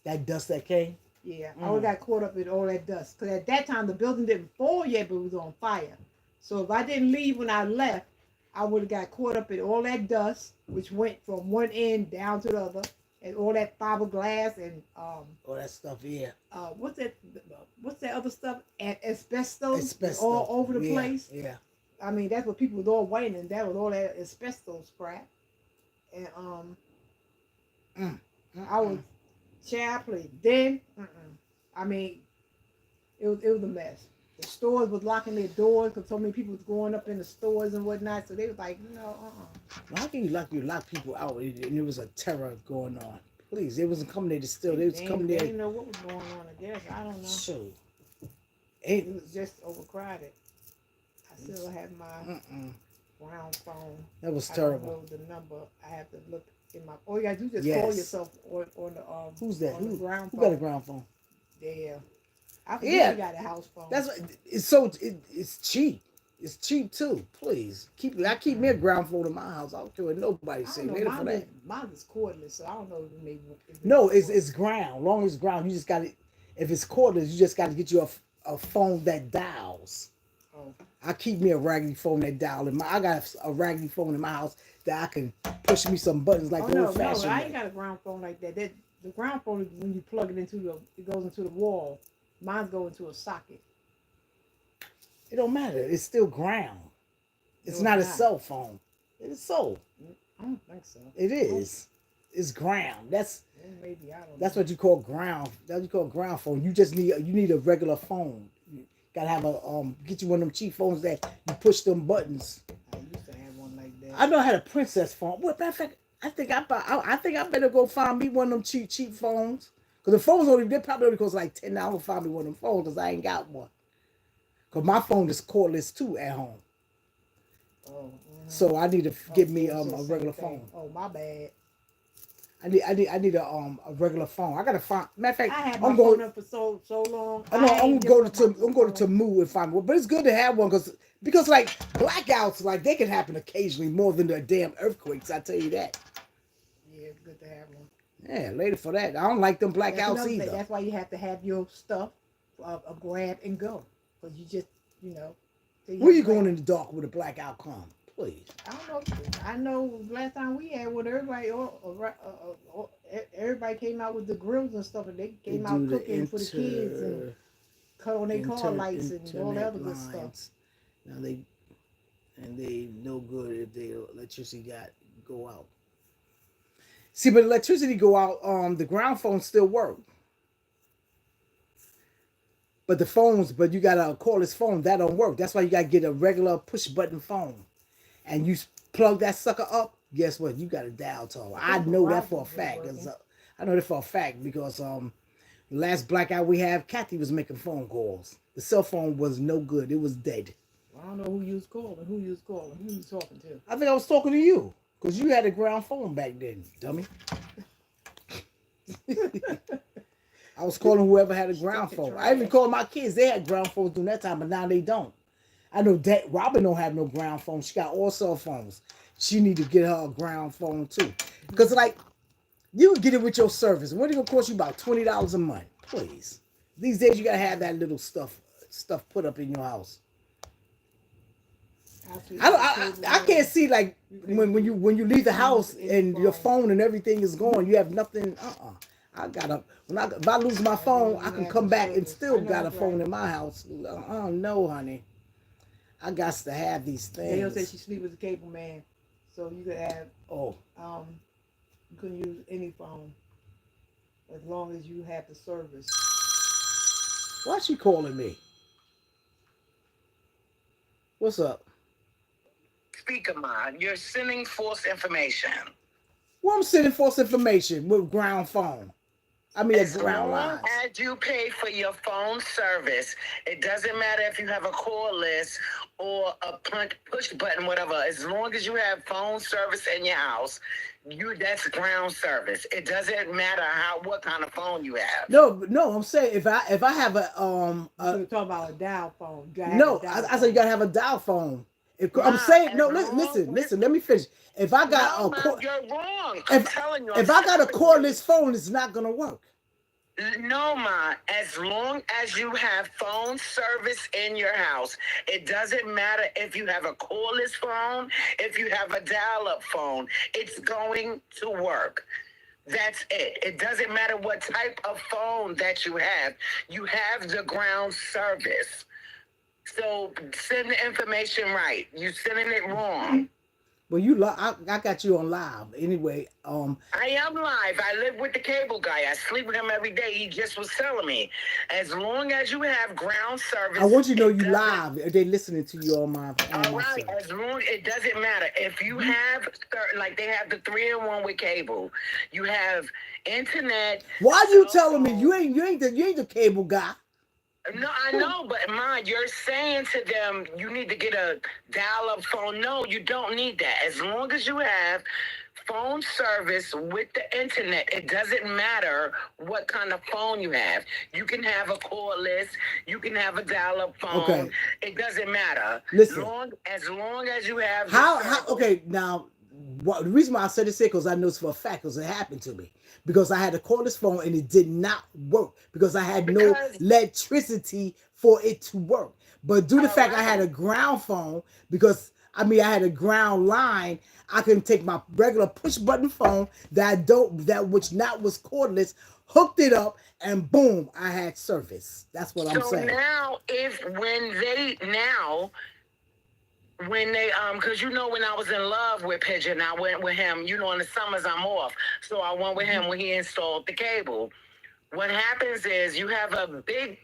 That dust that came. Yeah, I would have got caught up in all that dust. Because at that time the building didn't fall yet, but it was on fire. So if I didn't leave when I left, I would have got caught up in all that dust, which went from one end down to the other. And all that fiberglass and all that stuff, yeah. What's that other stuff? Asbestos all over the place. Yeah. I mean, that's what people was all whining, and that was all that asbestos crap. And I was child play. Then I mean, it was a mess. The stores was locking their doors because so many people was going up in the stores and whatnot. So they was like, How can you lock people out and there was a terror going on? Please, they wasn't coming there to steal. They was coming there. They didn't know what was going on. I guess I don't know. Sure. It was just overcrowded. I still have my brown phone. That was terrible. I don't know the number. I have to look in my. Oh, you got to do just call yourself on the Who's that? Who got a ground phone? Yeah. I forget you got a house phone. That's it's cheap. It's cheap too. Please I keep me a ground phone in my house. I don't care what nobody say. Mine is cordless, so I don't know if maybe. It's ground. Long as it's ground, you just got it. If it's cordless, you just got to get you a phone that dials. Oh. I keep me a raggedy phone that dial I got a raggedy phone in my house that I can push me some buttons like old fashioned. No, I ain't got a ground phone like that. The ground phone is when you plug it it goes into the wall. Mine goes into a socket. It don't matter. It's still ground. It's not a cell phone. It is so. I don't think so. It is. It's ground. That's maybe I don't. That's what you call ground. That's what you call ground phone. You just need a regular phone. You gotta have get you one of them cheap phones that you push them buttons. I used to have one like that. I know I had a princess phone. Well, matter of fact, I think I better go find me one of them cheap phones. Cause the phones they probably only cost like $10. I'll find me one of them phones because I ain't got one. Cause my phone is cordless too at home. Oh. So I need to get me a regular phone. Oh, my bad. I need a regular phone. I gotta find. Matter of fact, I had my phone up for so long. I'm going to Temu and find one. But it's good to have one because like blackouts, like they can happen occasionally more than the damn earthquakes. I tell you that. Yeah, it's good to have one. Yeah, later for that. I don't like them blackouts either. That's why you have to have your stuff, a grab and go, because you just Where you going in the dark with a blackout come? Please. I don't know. I know last time we had with everybody, everybody came out with the grills and stuff, and they came out cooking for the kids and cut on their car lights and all that other good stuff. Now they no good if the electricity go out. See, but electricity go out, the ground phones still work. But you got a cordless phone, that don't work. That's why you got to get a regular push button phone. And you plug that sucker up, guess what? You got a dial tone. I know that for a fact. I know that for a fact because the last blackout we have, Kathy was making phone calls. The cell phone was no good. It was dead. I don't know who you was calling. Who you talking to? I think I was talking to you. Because you had a ground phone back then, dummy. I was calling whoever had a Stick ground to phone. trash. I even called my kids. They had ground phones during that time, but now they don't. I know that Robin don't have no ground phone. She got all cell phones. She need to get her a ground phone too. Because like you can get it with your service. What it gonna cost you about $20 a month? Please. These days you gotta have that little stuff put up in your house. I can't see like when you leave the house and your phone and everything is gone, you have nothing. I gotta if I lose my phone, I can come back and still got a phone in my house. Oh no, honey, I got to have these Gail said things. she sleep with a cable man, so you could have Oh, you couldn't use any phone as long as you have the service. why she calling me? What's up? Speaker Mod, you're sending false information. Well, I'm sending false information with ground phone. I mean, As ground long lines. as you pay for your phone service, it doesn't matter if you have a call list or a push button, whatever. As long as you have phone service in your house, that's ground service. It doesn't matter what kind of phone you have. No, I'm saying if I have a You're talking about a dial phone. You gotta have no, a dial I said you gotta have a dial phone. I'm Nah, saying no. as long- Listen. Let me finish. If I got No, a man, you're wrong. I'm telling you. if I got a cordless phone, it's not gonna work. No, Ma. As long as you have phone service in your house, it doesn't matter if you have a cordless phone, if you have a dial-up phone, it's going to work. That's it. It doesn't matter what type of phone that you have. You have the ground service. So send the information right. You're sending it wrong. Well, I got you on live anyway. I am live. I live with the cable guy. I sleep with him every day. He just was telling me, as long as you have ground service. I want you to know you live. They listening to you on my. All right. As long it doesn't matter if you have like they have the 3-in-1 with cable. You have internet. Why are you telling me you ain't the cable guy? No, I know, but Ma, you're saying to them you need to get a dial-up phone. No, you don't need that. As long as you have phone service with the internet, it doesn't matter what kind of phone you have. You can have a cordless, you can have a dial-up phone. Okay. It doesn't matter. Listen. As long as you have How okay now. The reason why I said this here because I know it's for a fact because it happened to me. Because I had a cordless phone and it did not work because I had no electricity for it to work. But due to the fact I had a ground phone, because I had a ground line, I can take my regular push button phone that was cordless, hooked it up, and boom, I had service. That's what I'm saying. So now when they because when I was in love with Pigeon, I went with him. In the summers I'm off, so I went with him when he installed the cable. What happens is you have a big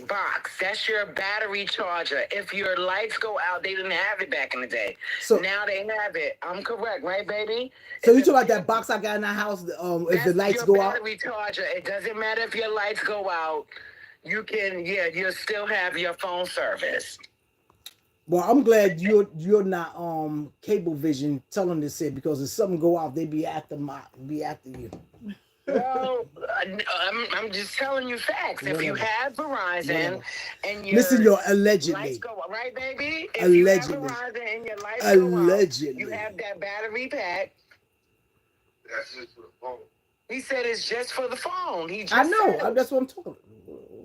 box. That's your battery charger. If your lights go out, they didn't have it back in the day. So now they have it. I'm correct, right, baby? So you talking about that box I got in the house? If the lights go out, battery charger. It doesn't matter if your lights go out. You can, you'll still have your phone service. Well, I'm glad you're not Cablevision telling this here because if something go out, they be after you. Well, I'm just telling you facts. If you have Verizon and your listen, you're allegedly lights go out, right, baby? If allegedly. you have Verizon and your lights go out, you have that battery pack. That's just for the phone. He said it's just for the phone. I know. That's what I'm talking about.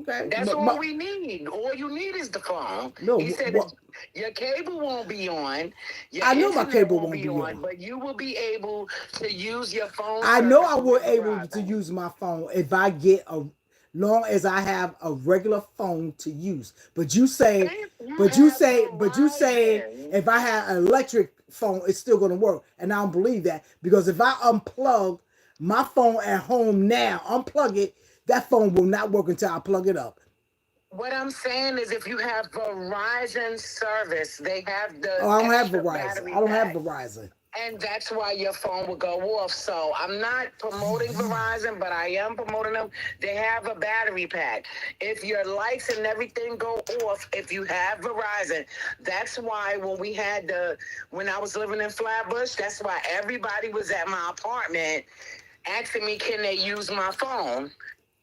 Okay. That's all we need. All you need is the phone. No, he said your cable won't be on. I know my cable won't be on, but you will be able to use your phone. I know I will be able to use my phone if I get long as I have a regular phone to use. But you say if I have an electric phone, it's still gonna work. And I don't believe that because if I unplug my phone at home now, unplug it, that phone will not work until I plug it up. What I'm saying is if you have Verizon service, they have the I don't have Verizon. I don't have Verizon. And that's why your phone will go off. So I'm not promoting Verizon, but I am promoting them. They have a battery pack. If your lights and everything go off, if you have Verizon, that's why when I was living in Flatbush, that's why everybody was at my apartment asking me, can they use my phone?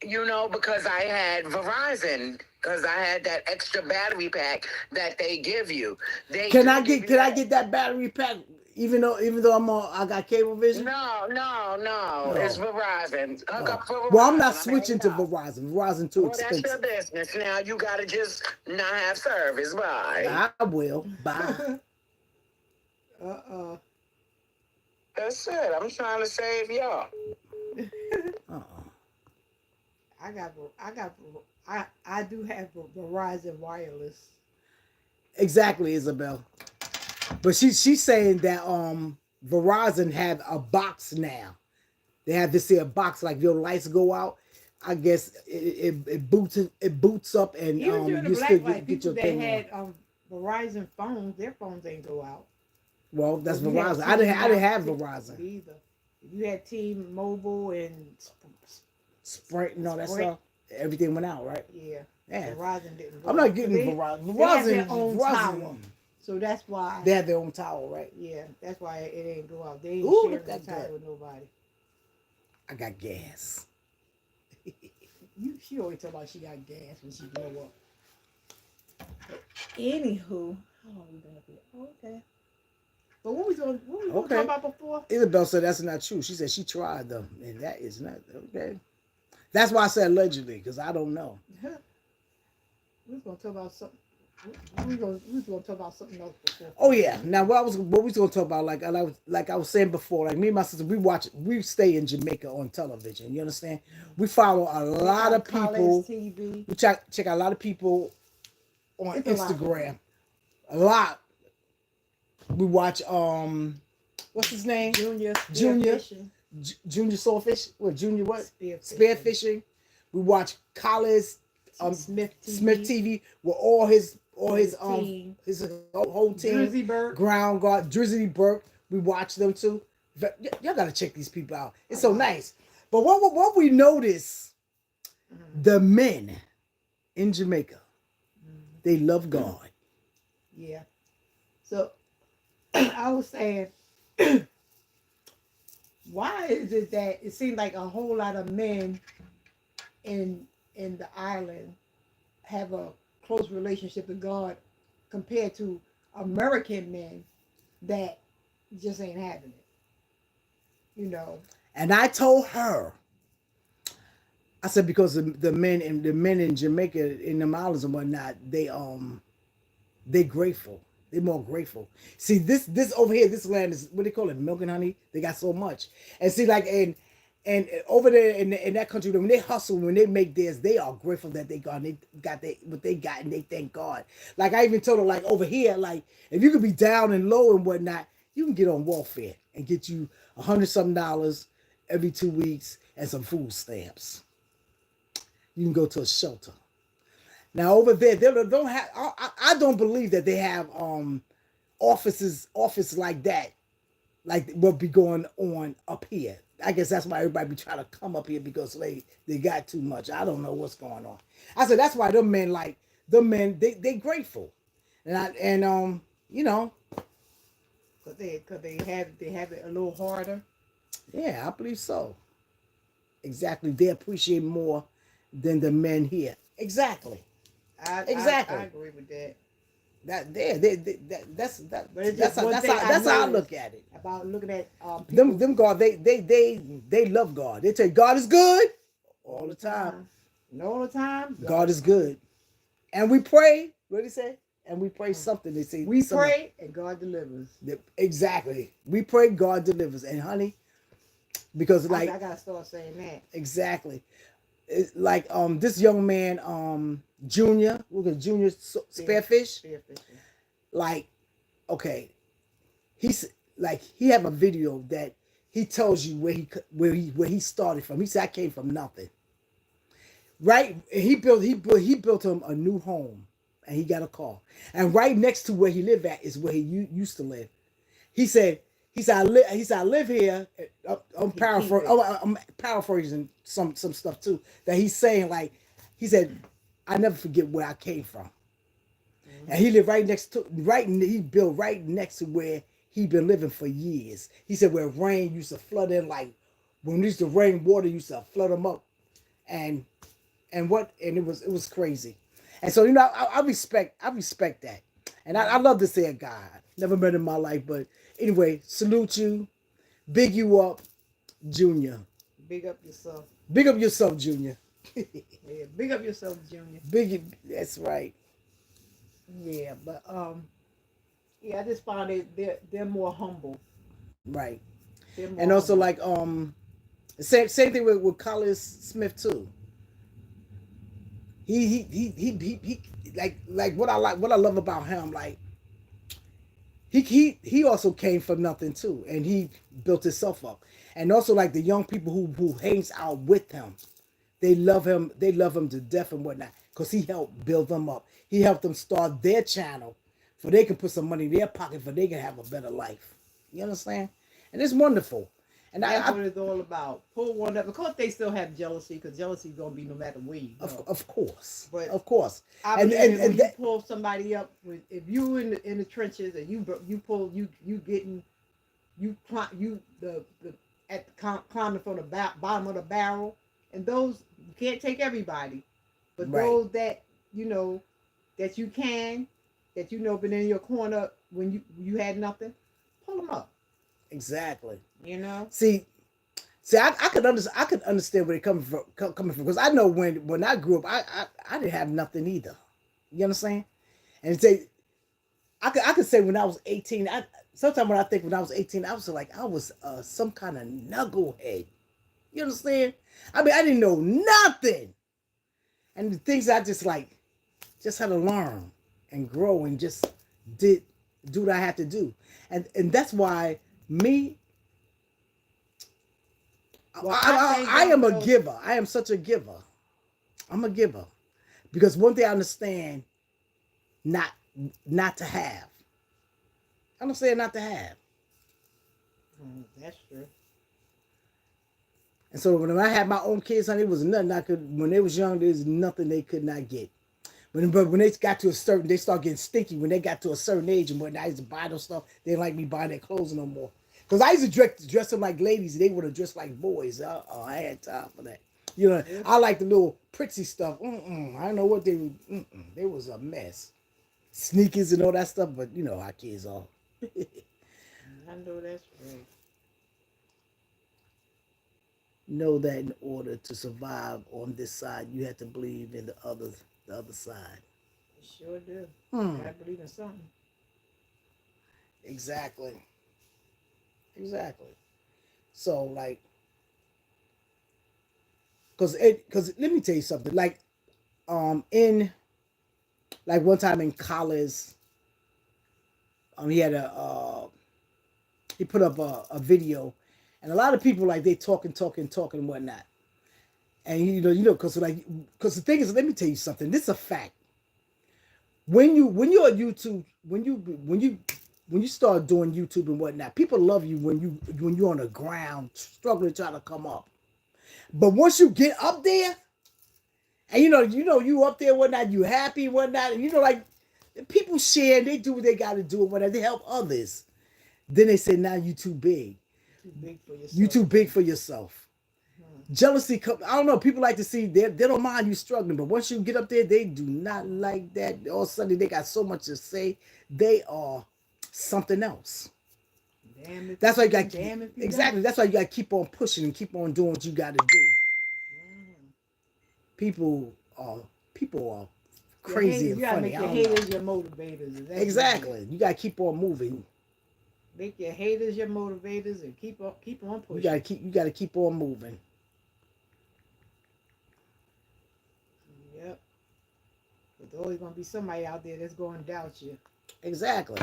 you know, because I had Verizon, because I had that extra battery pack that they give you. They Can do I give get you that battery pack? Even though I got cable vision. No. It's No. Verizon. Hook Oh. up for Well, I'm not Verizon. I'm switching hanging to up. Verizon. Verizon too Well, that's your expensive. business. Now you gotta just not have service. Bye. I will. Bye. Uh-uh. That's it. I'm trying to save y'all. Uh-uh. I do have Verizon Wireless. Exactly, Isabel. But she's saying that Verizon have a box now. They have this here box, like your lights go out. I guess it boots up and Even during the you still black light, get your people that thing had on. Verizon phones, their phones ain't go out. Well, that's If you had Verizon. I didn't have T-Mobile, Verizon. either. If you had T-Mobile and Sprint and all that Sprint. stuff. Everything went out, right? yeah, Yeah. Verizon didn't go I'm out. not getting They- Verizon. They have their Verizon, own Verizon. tower, so that's why. They have their own tower, right? Yeah, that's why it ain't go out. They ain't Ooh, sharing that's the tower good. with nobody. I got gas. She always talk about she got gas when she blow up. But anywho, how long we been up here? Okay. But what we gonna Okay. talk about before? Isabel said that's not true. She said she tried them, and that is not okay. That's why I said allegedly, because I don't know. We was gonna talk about something. We was gonna talk about something else before. Oh yeah. Now what we was gonna talk about, like I was saying before, like me and my sister, we stay in Jamaica on television. You understand? We follow a lot of people. TV. We check out a lot of people on It's a lot. Instagram. A lot. We watch what's his name? Junior. Junior Swordfish. What Junior what? Spearfishing. Spearfishing. We watch Collins Smith TV. Smith TV with all his team. his whole team. Drizzy Burke. Ground Guard, Drizzy Burke. We watch them too. Y'all gotta check these people out. It's so nice. But what we notice, the men in Jamaica, they love God. Yeah. So I was saying, why is it that it seems like a whole lot of men in the island have a close relationship with God compared to American men that just ain't having it? You know. And I told her, I said, because the men in Jamaica, in the islands and whatnot, they grateful. They're more grateful. See, this over here, this land is what they call it, milk and honey. They got so much. And see, like and over there in that country, when they hustle, when they make theirs, they are grateful that they got what they got, and they thank God. Like I even told her, like over here, like if you could be down and low and whatnot, you can get on welfare and get you $100-something every 2 weeks and some food stamps. You can go to a shelter. Now over there, they don't have. I don't believe that they have office like that, like what be going on up here. I guess that's why everybody be trying to come up here, because they got too much. I don't know what's going on. I said that's why them men they grateful, and you know, Cause they have it a little harder. yeah, I believe so. Exactly, they appreciate more than the men here. Exactly. Exactly. I agree with that. But it's That's just one thing how I noticed look at it. about looking at people Them God, they love God. They tell you God is good all the time. And all the time. God is good, and we pray. What do they say? And we pray something. They say We something. pray and God delivers. Exactly. We pray, God delivers, and honey, because like I gotta start saying that. exactly, it's like this young man Junior, look at Junior Spearfish. Spearfishing. Like, okay, he's like he have a video that he tells you where he started from. He said I came from nothing. Right, he built him a new home, and he got a car. And right next to where he lived at is where he used to live. He said I live here. I'm paraphrasing some stuff too. That he's saying, like he said, I never forget where I came from. And he lived he built right next to where he'd been living for years. He said where rain used to flood in, like when it used to rain, water used to flood him up. and it was crazy. And so, you know, I respect that. And I love to say a guy. Never met him in my life, but anyway, salute you, big you up, Junior. Big up yourself. Big up yourself, Junior. Yeah, big up yourself, Junior. That's right. Yeah, but yeah, I just found they're more humble. Right. They're more And also humble. like same thing with Collis Smith too. He like what I love about him, like he also came from nothing too, and he built himself up. And also like the young people who hangs out with him, they love him to death and whatnot, because he helped build them up. He helped them start their channel so they can put some money in their pocket for they can have a better life. You understand? And it's wonderful. And That's what it's all about. Pull one up. Of course, they still have jealousy, because jealousy is gonna be no matter where you go. of course, But of course. I And believe when that, you pull somebody up, if you in the trenches and you pull you getting you climbing from the bottom of the barrel, and those you can't take everybody, but Right. those that you know that you can, that you know been in your corner when you had nothing, pull them up. exactly. You know. See, I could understand where they coming from, because I know when I grew up, I didn't have nothing either. You understand? And say, I could say when I was 18, sometimes when I think when I was 18, I was like I was some kind of knucklehead. You understand? I mean, I didn't know nothing, and the things I just had to learn and grow and just do what I had to do, and that's why me. Well, I am a giver. I am such a giver. I'm a giver. Because one thing I understand not to have. I understand not to have. That's true. And so when I had my own kids, honey, it was nothing when they was young, there was nothing they could not get. But when they got to they start getting stinky when they got to a certain age, and when I used to buy those stuff, they didn't like me buying their clothes no more. Because I used to dress them like ladies, and they would have dressed like boys. I had time for that. You know, I like the little prissy stuff. I don't know what they were. They was a mess. Sneakers and all that stuff, but you know how kids are. I know that's right. Know that in order to survive on this side, you have to believe in the other side. Sure do. I believe in something. Exactly. So like, cause let me tell you something. Like, in like one time in college, he had he put up a video, and a lot of people like they talking and whatnot. And you know, cause the thing is, let me tell you something. This is a fact. When you're on YouTube, when you start doing YouTube and whatnot, people love you when you're on the ground struggling trying to come up. But once you get up there, and you know you up there and whatnot, you happy and whatnot, and you know, like people share and they do what they got to do and whatnot, they help others. Then they say, now you too big. Too big for yourself. You too big for yourself. Jealousy, I don't know. People like to see they don't mind you struggling, but once you get up there, they do not like that. All of a sudden, they got so much to say. They are something else. That's why you got exactly. That's why you got to keep on pushing and keep on doing what you got to do. People are crazy and funny. You gotta make your haters your motivators. Exactly. You got to keep on moving. Make your haters your motivators and keep on pushing. You got to keep on moving. Yep. But there's always gonna be somebody out there that's gonna doubt you. Exactly.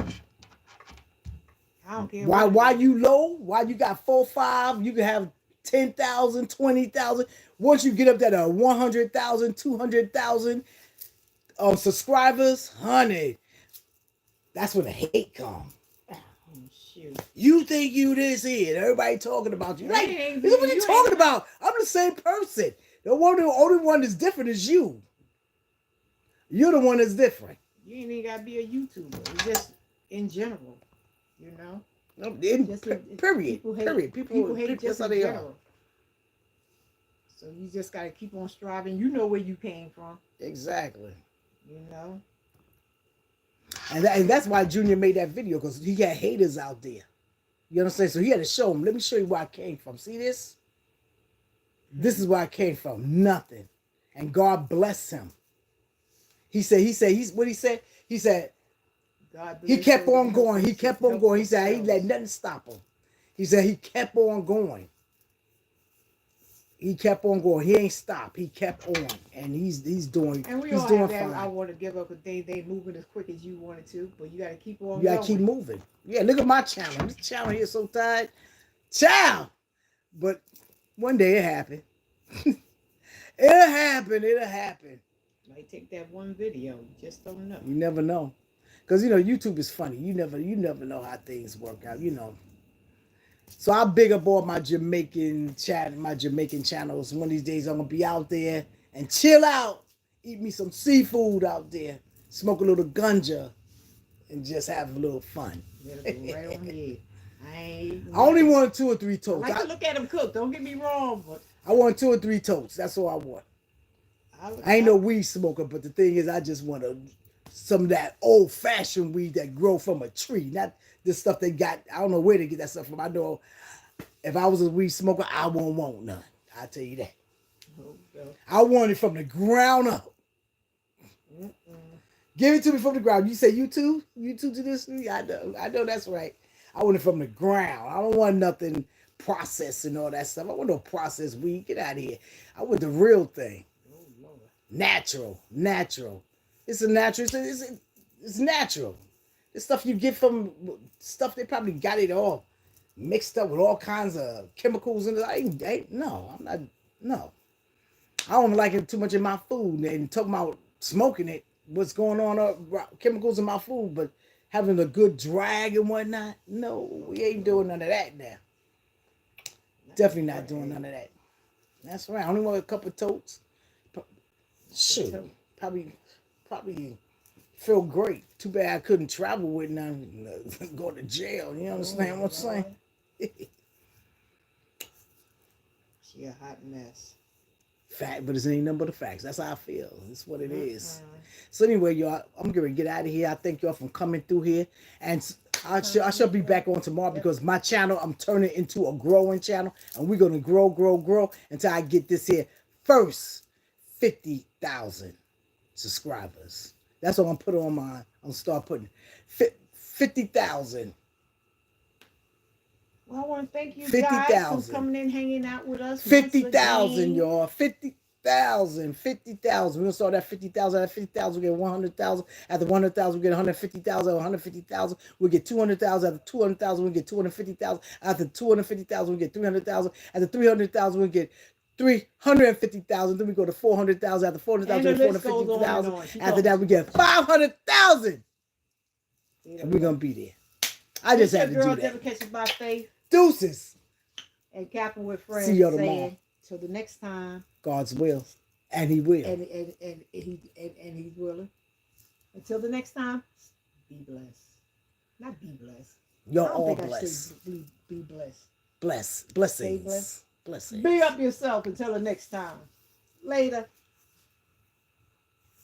I don't care. Why you low? Why you got 4, 5? You can have 10,000, 20,000. Once you get up there to 100,000, 200,000 subscribers, honey, that's when the hate comes. Shoot. You think you this here? Everybody talking about you. Like, Hey, this is what you you talking ain't- about. I'm the same person. The only one that's different is you. You're the one that's different. You ain't even gotta be a YouTuber. It's just in general, you know. Period. People hate Period. People hate that's just how in they are. general. So you just gotta keep on striving. You know where you came from, Exactly. you know. And that's why Junior made that video, because he got haters out there. You understand? So he had to show them. Let me show you where I came from. See this? This is where I came from. Nothing. And God bless him. He's what he said? He said, God he bless kept those on that going. He help kept on going. He said, he let themselves. nothing stop him. He said, he kept on going. He kept on going. He ain't stopped. He kept on. And he's doing And we he's all doing have that. fine. I want to give up because they moving as quick as you wanted to, but you got to keep on. You gotta going. keep moving. Yeah, look at my channel. This channel here is so tired. Child. But one day it happened. It'll happen. It'll happen. Might take that one video. You just don't know. You never know. Because you know, YouTube is funny. You never know how things work out, you know. So I'll big up all my Jamaican channels. One of these days I'm gonna be out there and chill out, eat me some seafood out there, smoke a little ganja, and just have a little fun. Better go right on ahead. I only want 2 or 3 I totes. like to look at them cook. Don't get me wrong, but I want 2 or 3 totes. That's all I want. I ain't no weed smoker, but the thing is, I just want some of that old-fashioned weed that grow from a tree, not this stuff they got. I don't know where they get that stuff from. I know if I was a weed smoker, I won't want none. I'll tell you that. I want it from the ground up. Give it to me from the ground. You say YouTube? YouTube to this? I know that's right. I want it from the ground. I don't want nothing processed and all that stuff. I want no processed weed. Get out of here. I want the real thing. Natural. It's a natural. It's natural. The stuff you get from stuff they probably got it all mixed up with all kinds of chemicals and no. I don't like it too much in my food. And talking about smoking it, what's going on chemicals in my food, but having a good drag and whatnot. No, we ain't doing none of that now. Definitely not doing none of that. That's right. I only want a couple totes. Shoot, probably feel great. Too bad I couldn't travel with none, go to jail. You understand what I'm saying? She a hot mess. Fact, but it's ain't nothing but the facts. That's how I feel. It's what it is. So anyway, y'all, I'm gonna get out of here. I thank y'all for coming through here, and I shall be back on tomorrow because my channel, I'm turning into a growing channel, and we're gonna grow until I get this here first 50,000 subscribers. That's what I'm gonna put on mine. I'm gonna start putting 50,000. Well, I want to thank you 50,000. guys for coming in, hanging out with us. 50,000, y'all. 50,000. 50,000. We're gonna start at 50,000. At 50,000, we get 100,000. After 100,000, we get 150,000. 150,000, we get 200,000. After 200,000, we get 250,000. After 250,000, we get 300,000. After 300,000, we get 350,000. Then we go to 400,000. After 400,000, we get 450,000. After that, we get 500,000. And we're gonna be there. I just had to do that. Never catch it by faith. Deuces. And Captain with friends. See y'all tomorrow. Till the next time. God's will, and He will. And He's willing. Until the next time, be blessed. Not be blessed. You're all blessed. Be blessed. Blessings. Stay blessed. Blessings. Be up yourself until the next time. Later.